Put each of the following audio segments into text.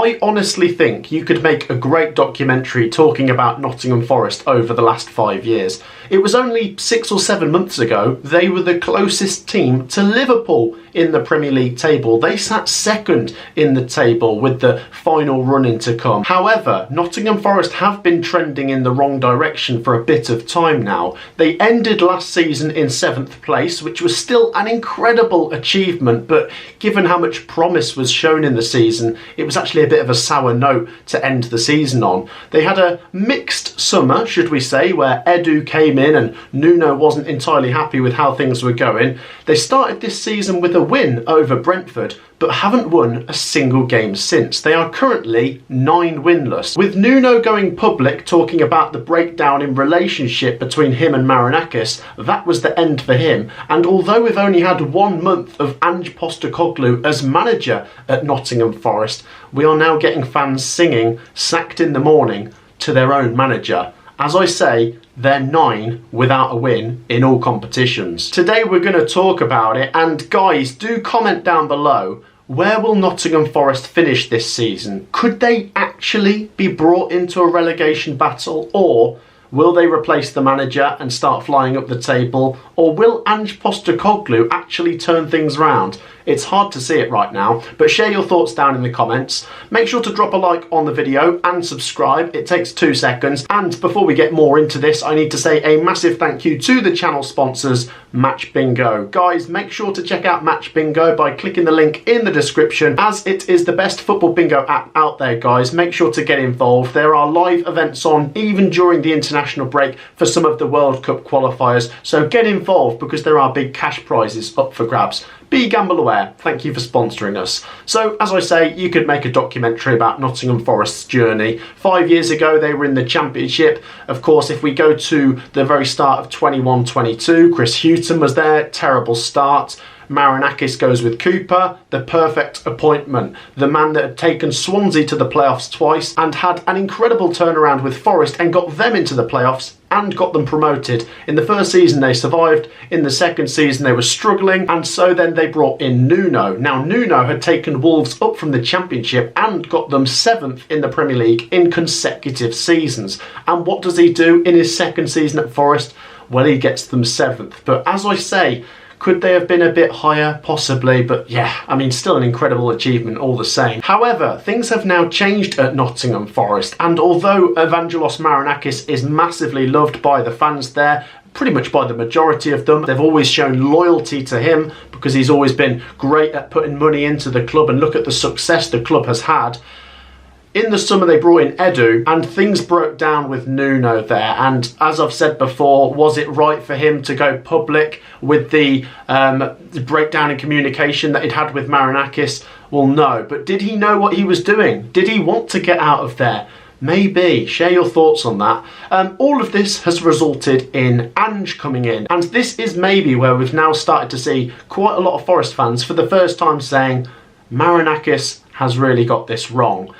I honestly think you could make a great documentary talking about Nottingham Forest over the last 5 years. It was only 6 or 7 months ago they were the closest team to Liverpool in the Premier League table. They sat second in the table with the final run-in to come. However, Nottingham Forest have been trending in the wrong direction for a bit of time now. They ended last season in 7th place, which was still an incredible achievement, but given how much promise was shown in the season, it was actually a bit of a sour note to end the season on. They had a mixed summer, should we say, where Edu came in and Nuno wasn't entirely happy with how things were going. They started this season with a win over Brentford, but haven't won a single game since. They are currently 9 winless. With Nuno going public talking about the breakdown in relationship between him and Marinakis, that was the end for him. And although we've only had 1 month of Ange Postecoglou as manager at Nottingham Forest, we are now getting fans singing "Sacked in the Morning" to their own manager. As I say, they're 9 without a win in all competitions. Today we're going to talk about it, and guys, do comment down below. Where will Nottingham Forest finish this season? Could they actually be brought into a relegation battle, or will they replace the manager and start flying up the table, or will Ange Postecoglou actually turn things round? It's hard to see it right now, but share your thoughts down in the comments. Make sure to drop a like on the video and subscribe. It takes 2 seconds. And before we get more into this, I need to say a massive thank you to the channel sponsors, Match Bingo. Guys, make sure to check out Match Bingo by clicking the link in the description, as it is the best football bingo app out there, guys. Make sure to get involved. There are live events on even during the international break for some of the World Cup qualifiers, so get involved because there are big cash prizes up for grabs. Be gamble aware. Thank you for sponsoring us. So, as I say, you could make a documentary about Nottingham Forest's journey. 5 years ago, they were in the Championship. Of course, if we go to the very start of 21-22, Chris Hughton was there. Terrible start. Marinakis goes with Cooper, the perfect appointment. The man that had taken Swansea to the playoffs twice and had an incredible turnaround with Forest and got them into the playoffs and got them promoted. In the first season they survived, in the second season they were struggling, and so then they brought in Nuno. Now Nuno had taken Wolves up from the Championship and got them 7th in the Premier League in consecutive seasons. And what does he do in his second season at Forest? Well, he gets them 7th. But as I say, could they have been a bit higher? Possibly, but yeah, I mean, still an incredible achievement all the same. However, things have now changed at Nottingham Forest, and although Evangelos Marinakis is massively loved by the fans there, pretty much by the majority of them, they've always shown loyalty to him because he's always been great at putting money into the club, and look at the success the club has had. In the summer they brought in Edu and things broke down with Nuno there, and as I've said before, was it right for him to go public with the breakdown in communication that he'd had with Marinakis? Well, no, but did he know what he was doing? Did he want to get out of there? Maybe. Share your thoughts on that. All of this has resulted in Ange coming in, and this is maybe where we've now started to see quite a lot of Forest fans for the first time saying Marinakis has really got this wrong.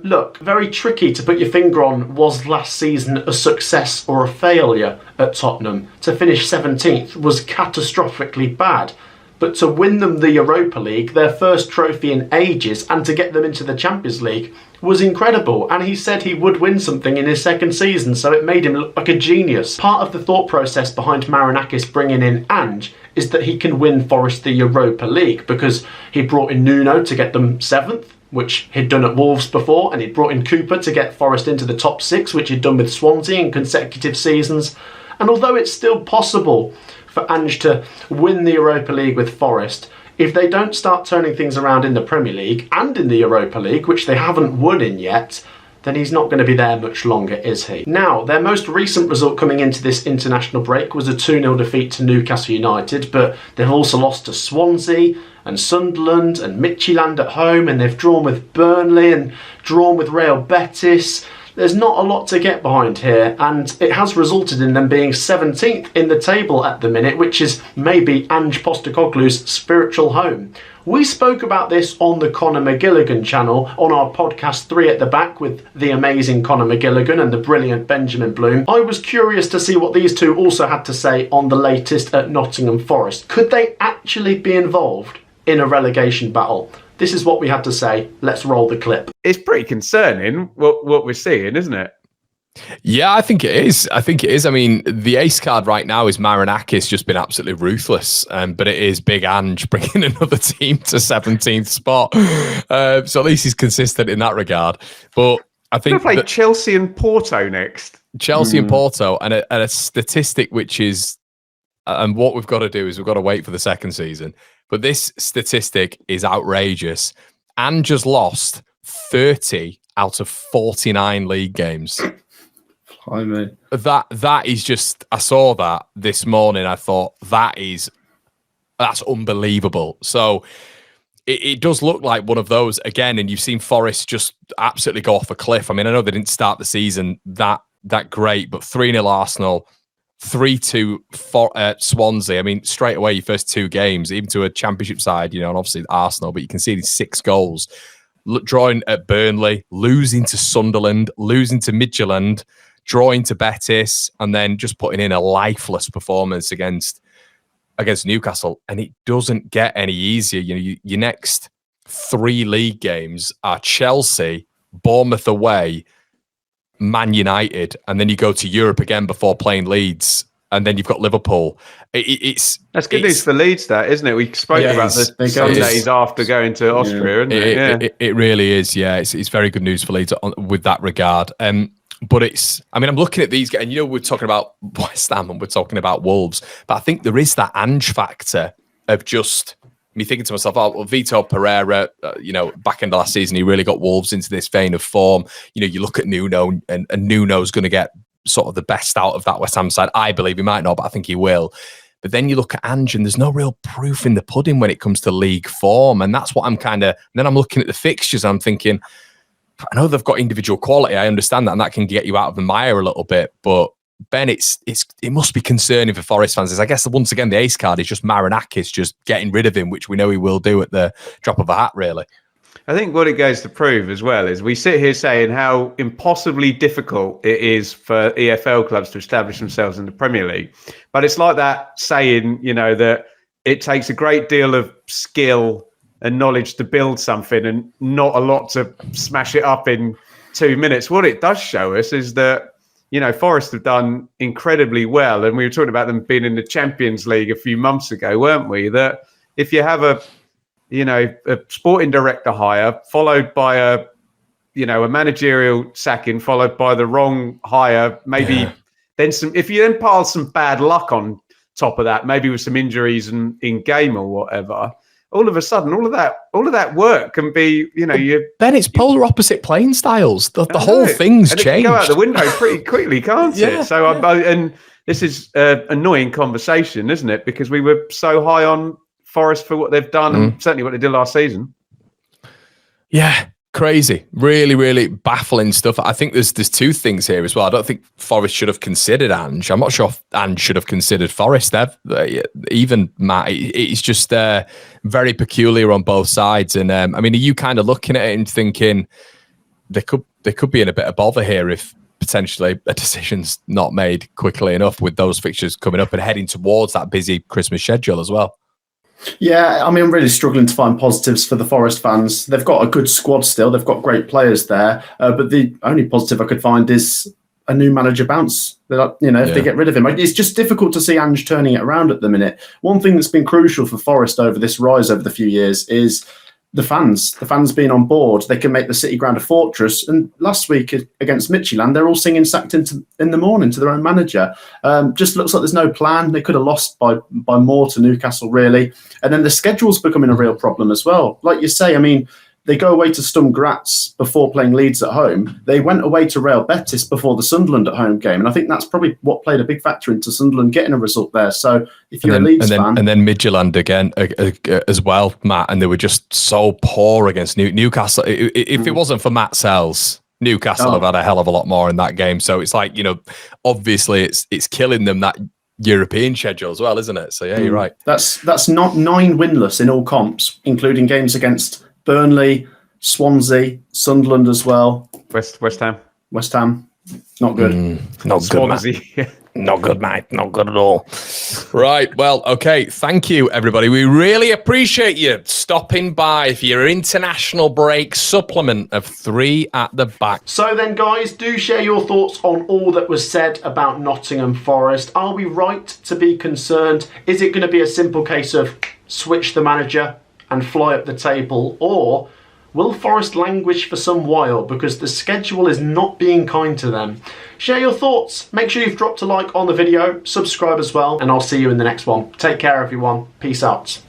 Look, very tricky to put your finger on, was last season a success or a failure at Tottenham? To finish 17th was catastrophically bad, but to win them the Europa League, their first trophy in ages, and to get them into the Champions League was incredible. And he said he would win something in his second season, so it made him look like a genius. Part of the thought process behind Marinakis bringing in Ange is that he can win Forest the Europa League, because he brought in Nuno to get them 7th, which he'd done at Wolves before, and he'd brought in Cooper to get Forest into the top 6, which he'd done with Swansea in consecutive seasons. And although it's still possible for Ange to win the Europa League with Forest, if they don't start turning things around in the Premier League and in the Europa League, which they haven't won in yet, then he's not going to be there much longer, is he? Now, their most recent result coming into this international break was a 2-0 defeat to Newcastle United, but they've also lost to Swansea and Sunderland and Midtjylland at home, and they've drawn with Burnley and drawn with Real Betis. There's not a lot to get behind here, and it has resulted in them being 17th in the table at the minute, which is maybe Ange Postecoglou's spiritual home. We spoke about this on the Conor McGilligan channel on our podcast 3 at the Back with the amazing Conor McGilligan and the brilliant Benjamin Bloom. I was curious to see what these two also had to say on the latest at Nottingham Forest. Could they actually be involved in a relegation battle? This is what we had to say. Let's roll the clip. It's pretty concerning what we're seeing, isn't it? Yeah, I think it is. I mean, the ace card right now is Marinakis just been absolutely ruthless, but it is Big Ange bringing another team to 17th spot. So at least he's consistent in that regard. But I think we're going to play Chelsea and Porto next. Chelsea and Porto, and a statistic which is, and what we've got to do is we've got to wait for the second season. But this statistic is outrageous. Ange has lost 30 out of 49 league games. I mean, that is just, I saw that this morning. I thought that's unbelievable. So it does look like one of those again, and you've seen Forest just absolutely go off a cliff. I mean, I know they didn't start the season that great, but 3-0 Arsenal, 3-2 Swansea. I mean, straight away, your first two games, even to a championship side, and obviously Arsenal, but you can see these 6 goals. Drawing at Burnley, losing to Sunderland, losing to Midtjylland, drawing to Betis, and then just putting in a lifeless performance against Newcastle. And it doesn't get any easier. Your next 3 league games are Chelsea, Bournemouth away, Man United, and then you go to Europe again before playing Leeds, and then you've got Liverpool. That's good news for Leeds, that, isn't it? We spoke about the Sundays after going to Austria, isn't it? It really is, yeah. It's very good news for Leeds with that regard. But I'm looking at these, and we're talking about West Ham and we're talking about Wolves, but I think there is that Ange factor of just me thinking to myself, Vitor Pereira, back end of last season, he really got Wolves into this vein of form. You look at Nuno, and Nuno's going to get sort of the best out of that West Ham side. I believe he might not, but I think he will. But then you look at Ange, and there's no real proof in the pudding when it comes to league form, and that's what I'm then I'm looking at the fixtures, and I'm thinking, I know they've got individual quality. I understand that, and that can get you out of the mire a little bit. But Ben, it must be concerning for Forest fans. I guess once again the ace card is just Marinakis, just getting rid of him, which we know he will do at the drop of a hat. Really, I think what it goes to prove as well is we sit here saying how impossibly difficult it is for EFL clubs to establish themselves in the Premier League. But it's like that saying, that it takes a great deal of skill and knowledge to build something and not a lot to smash it up in 2 minutes. What it does show us is that, Forest have done incredibly well. And we were talking about them being in the Champions League a few months ago, weren't we? That if you have a sporting director hire followed by a managerial sacking followed by the wrong hire, maybe then if you then pile some bad luck on top of that, maybe with some injuries in game or whatever, all of a sudden, all of that work can be, Ben, it's polar opposite playing styles. The whole thing's changed. It can go out the window pretty quickly, can't it? So, and this is an annoying conversation, isn't it? Because we were so high on Forest for what they've done, and certainly what they did last season. Yeah, crazy, really, really baffling stuff. I think there's 2 things here as well. I don't think Forest should have considered Ange. I'm not sure if Ange should have considered Forest. Even Matt, it's just very peculiar on both sides. And are you kind of looking at it and thinking they could be in a bit of bother here if potentially a decision's not made quickly enough with those fixtures coming up and heading towards that busy Christmas schedule as well? Yeah, I'm really struggling to find positives for the Forest fans. They've got a good squad still. They've got great players there. But the only positive I could find is a new manager bounce. If they get rid of him. It's just difficult to see Ange turning it around at the minute. One thing that's been crucial for Forest over this rise over the few years is the fans being on board. They can make the City Ground a fortress. And last week against Midtjylland, they're all singing sacked in the morning to their own manager. Just looks like there's no plan. They could have lost by more to Newcastle, really. And then the schedule's becoming a real problem as well. Like you say, they go away to Sturm Graz before playing Leeds at home. They went away to Real Betis before the Sunderland at home game. And I think that's probably what played a big factor into Sunderland getting a result there. So if you're a Leeds fan... And then Midtjylland again as well, Matt, and they were just so poor against Newcastle. If it wasn't for Matt Sells, Newcastle have had a hell of a lot more in that game. So it's like, obviously it's killing them, that European schedule as well, isn't it? So yeah, you're right. That's not 9 winless in all comps, including games against Burnley, Swansea, Sunderland as well. West Ham. Not good. Not Swansea. good. Not good, mate. Not good at all. Right. Well, okay. Thank you, everybody. We really appreciate you stopping by for your international break supplement of 3 at the back. So then, guys, do share your thoughts on all that was said about Nottingham Forest. Are we right to be concerned? Is it going to be a simple case of switch the manager and fly up the table? Or will Forest languish for some while because the schedule is not being kind to them? Share your thoughts. Make sure you've dropped a like on the video, subscribe as well, and I'll see you in the next one. Take care, everyone. Peace out.